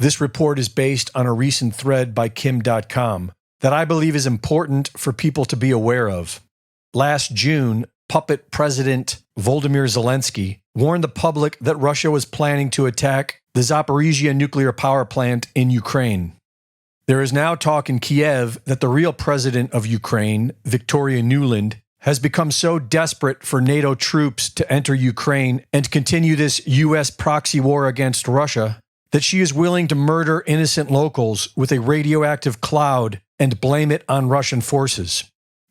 This report is based on a recent thread by Kim.com that I believe is important for people to be aware of. Last June, puppet President Volodymyr Zelensky warned the public that Russia was planning to attack the Zaporizhzhia nuclear power plant in Ukraine. There is now talk in Kiev that the real president of Ukraine, Victoria Nuland, has become so desperate for NATO troops to enter Ukraine and continue this U.S. proxy war against Russia that she is willing to murder innocent locals with a radioactive cloud and blame it on Russian forces.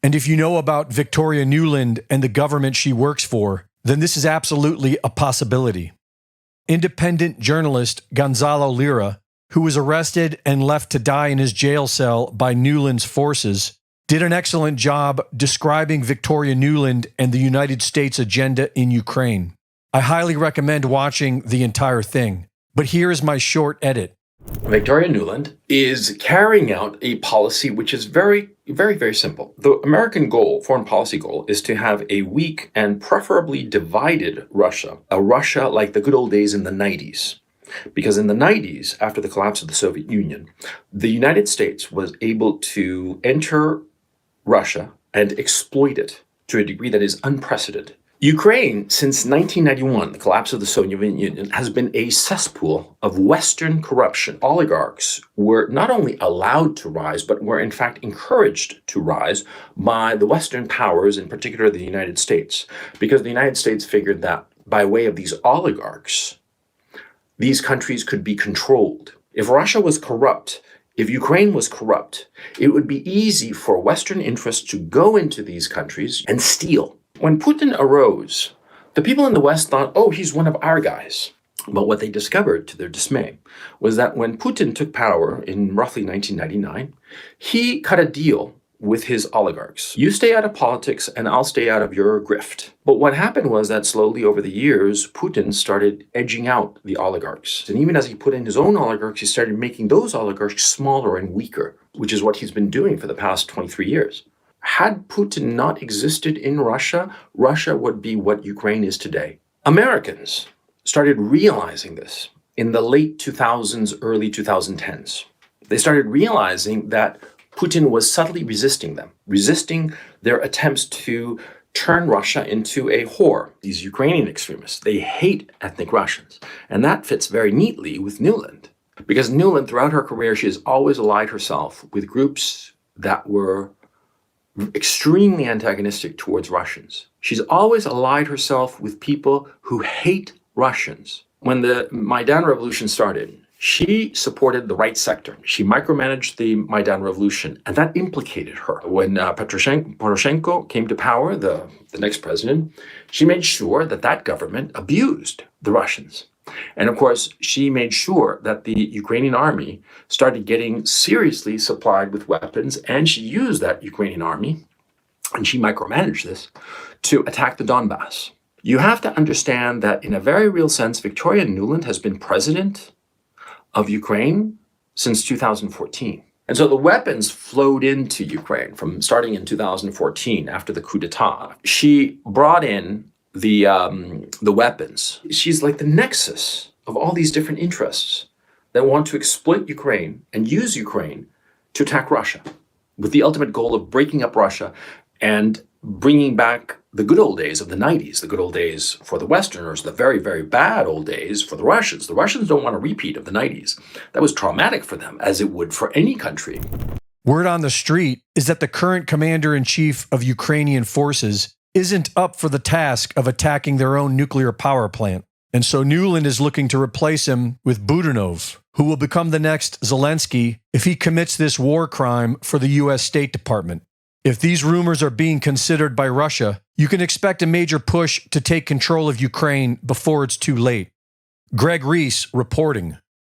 And if you know about Victoria Nuland and the government she works for, then this is absolutely a possibility. Independent journalist Gonzalo Lira, who was arrested and left to die in his jail cell by Nuland's forces, did an excellent job describing Victoria Nuland and the United States agenda in Ukraine. I highly recommend watching the entire thing, but here is my short edit. Victoria Nuland is carrying out a policy which is very, very simple. The American goal, foreign policy goal, is to have a weak and preferably divided Russia, a Russia like the good old days in the 90s. Because in the 90s, after the collapse of the Soviet Union, the United States was able to enter Russia and exploit it to a degree that is unprecedented. Ukraine, since 1991, the collapse of the Soviet Union, has been a cesspool of Western corruption. Oligarchs were not only allowed to rise, but were in fact encouraged to rise by the Western powers, in particular the United States, because the United States figured that by way of these oligarchs, these countries could be controlled. If Russia was corrupt, if Ukraine was corrupt, it would be easy for Western interests to go into these countries and steal. When Putin arose, the people in the West thought, oh, he's one of our guys. But what they discovered, to their dismay, was that when Putin took power in roughly 1999, he cut a deal with his oligarchs. You stay out of politics and I'll stay out of your grift. But what happened was that slowly over the years, Putin started edging out the oligarchs. And even as he put in his own oligarchs, he started making those oligarchs smaller and weaker, which is what he's been doing for the past 23 years. Had Putin not existed in Russia, Russia would be what Ukraine is today. Americans started realizing this in the late 2000s, early 2010s. They started realizing that Putin was subtly resisting them, resisting their attempts to turn Russia into a whore. These Ukrainian extremists, they hate ethnic Russians. And that fits very neatly with Nuland. Because Nuland, throughout her career, she has always allied herself with groups that were extremely antagonistic towards Russians. She's always allied herself with people who hate Russians. When the Maidan Revolution started, she supported the right sector. She micromanaged the Maidan Revolution, and that implicated her. When Poroshenko came to power, the next president, she made sure that that government abused the Russians. And of course, she made sure that the Ukrainian army started getting seriously supplied with weapons, and she used that Ukrainian army, and she micromanaged this, to attack the Donbass. You have to understand that in a very real sense, Victoria Nuland has been president of Ukraine since 2014. And so the weapons flowed into Ukraine from starting in 2014 after the coup d'etat. She brought in the weapons. She's like the nexus of all these different interests that want to exploit Ukraine and use Ukraine to attack Russia, with the ultimate goal of breaking up Russia and bringing back the good old days of the 90s, the good old days for the Westerners, the very, very bad old days for the Russians. The Russians don't want a repeat of the 90s. That was traumatic for them, as it would for any country. Word on the street is that the current commander-in-chief of Ukrainian forces isn't up for the task of attacking their own nuclear power plant. And so Nuland is looking to replace him with Budanov, who will become the next Zelensky if he commits this war crime for the U.S. State Department. If these rumors are being considered by Russia, you can expect a major push to take control of Ukraine before it's too late. Greg Reese reporting.